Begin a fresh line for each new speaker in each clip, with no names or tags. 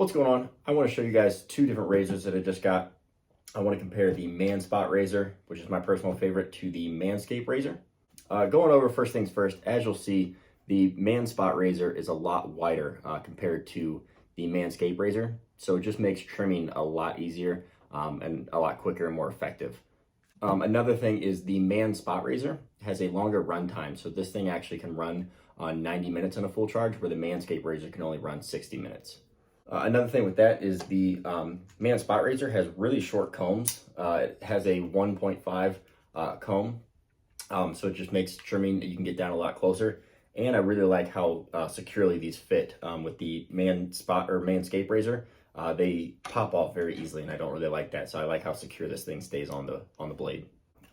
What's going on? I want to show you guys two different razors that I just got. I want to compare the Manspot razor, which is my personal favorite, to the Manscaped razor. Going over first things first, as you'll see, the Manspot razor is a lot wider compared to the Manscaped razor. So it just makes trimming a lot easier and a lot quicker and more effective. Another thing is the Manspot razor has a longer run time. So this thing actually can run on 90 minutes on a full charge, where the Manscaped razor can only run 60 minutes. Another thing with that is the Manspot razor has really short combs. It has a 1.5 comb, so it just makes trimming, you can get down a lot closer. And I really like how securely these fit with the Manspot or Manscaped razor. They pop off very easily, and I don't really like that. So I like how secure this thing stays on the blade.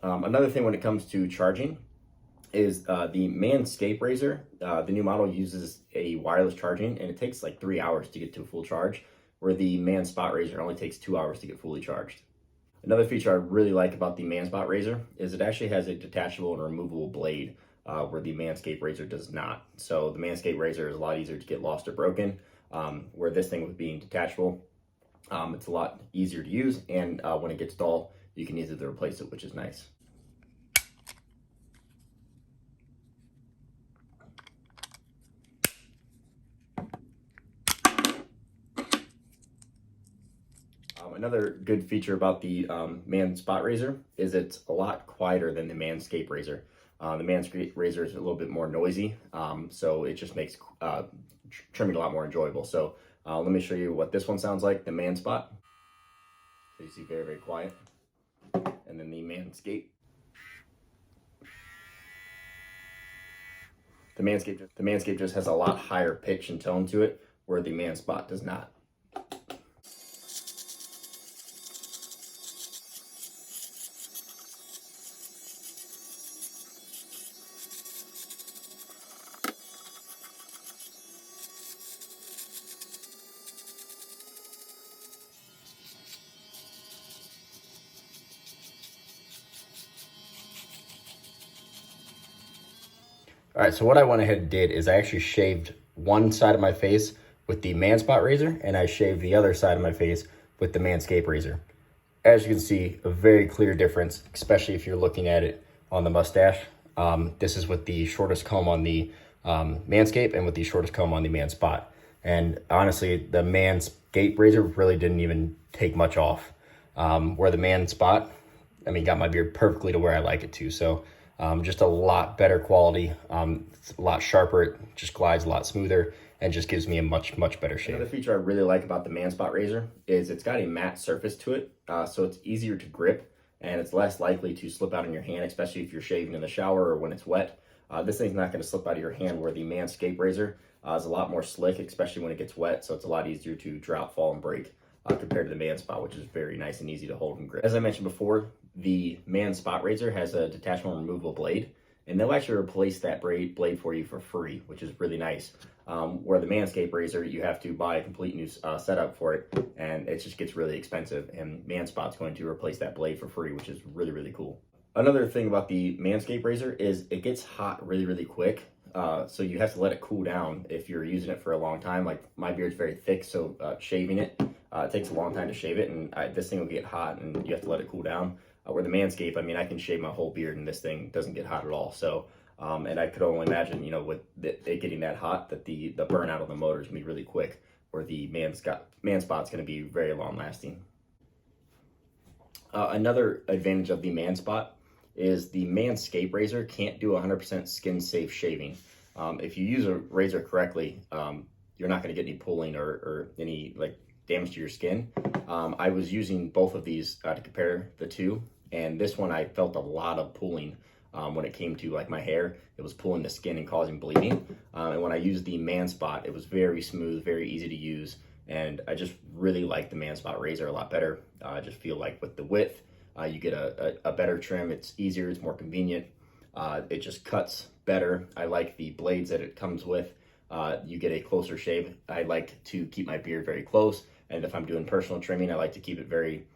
Another thing when it comes to charging is the Manscaped razor. The new model uses a wireless charging, and it takes like 3 hours to get to a full charge, where the Manspot razor only takes 2 hours to get fully charged. Another feature I really like about the Manspot razor is it actually has a detachable and removable blade, where the Manscaped razor does not. So the Manscaped razor is a lot easier to get lost or broken, where this thing with being detachable, it's a lot easier to use, and when it gets dull, you can easily replace it, which is nice. Another good feature about the Manspot razor is it's a lot quieter than the Manscaped razor. The Manscaped razor is a little bit more noisy, so it just makes trimming a lot more enjoyable. So let me show you what this one sounds like, the Manspot. So you see very, very quiet. And then the Manscaped. The Manscaped just has a lot higher pitch and tone to it, where the Manspot does not. All right, so what I went ahead and did is I actually shaved one side of my face with the Manspot razor, and I shaved the other side of my face with the Manscaped razor. As you can see, a very clear difference, especially if you're looking at it on the mustache. This is with the shortest comb on the Manscaped and with the shortest comb on the Manspot. And honestly, the Manscaped razor really didn't even take much off. Where the Manspot, I mean, got my beard perfectly to where I like it to. So just a lot better quality, it's a lot sharper, it just glides a lot smoother, and just gives me a much better shave. Another feature I really like about the Manspot razor is it's got a matte surface to it, so it's easier to grip, and it's less likely to slip out in your hand, especially if you're shaving in the shower or when it's wet. This thing's not going to slip out of your hand, where the Manscaped razor is a lot more slick, especially when it gets wet, so it's a lot easier to drop, fall, and break compared to the Manspot, which is very nice and easy to hold and grip. As I mentioned before, the Manspot razor has a detachable and removable blade, and they'll actually replace that blade for you for free, which is really nice. Where the Manscaped razor, you have to buy a complete new setup for it, and it just gets really expensive, and Manspot's going to replace that blade for free, which is really cool. Another thing about the Manscaped razor is it gets hot really quick, so you have to let it cool down if you're using it for a long time. Like, my beard's very thick, so shaving it, it takes a long time to shave it, and this thing will get hot, and you have to let it cool down. Where the Manscaped, I mean, I can shave my whole beard, and this thing doesn't get hot at all. So, and I could only imagine, you know, with it getting that hot, that the burnout on the motor is going to be really quick, where the Manspot's going to be very long lasting. Another advantage of the Manspot is the Manscaped razor can't do 100% skin safe shaving. If you use a razor correctly, you're not going to get any pulling or any like damage to your skin. I was using both of these to compare the two, and this one I felt a lot of pulling when it came to like my hair. It was pulling the skin and causing bleeding. And when I used the Manspot, it was very smooth, very easy to use, and I just really like the Manspot razor a lot better. I just feel like with the width, you get a better trim. It's easier, it's more convenient. It just cuts better. I like the blades that it comes with. You get a closer shave. I like to keep my beard very close, and if I'm doing personal trimming, I like to keep it very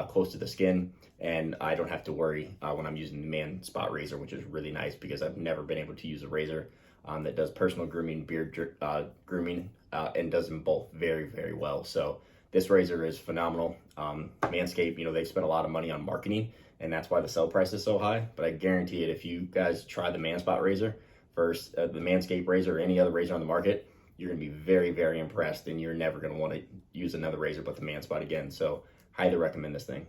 close to the skin, and I don't have to worry when I'm using the Manspot razor, which is really nice, because I've never been able to use a razor that does personal grooming, beard grooming and does them both very, very well. So this razor is phenomenal. Manscaped, you know, they spent a lot of money on marketing, and that's why the sell price is so high. But I guarantee it, if you guys try the Manspot razor versus the Manscaped razor or any other razor on the market, you're going to be very, very impressed, and you're never going to want to use another razor but the Manspot again. So highly recommend this thing.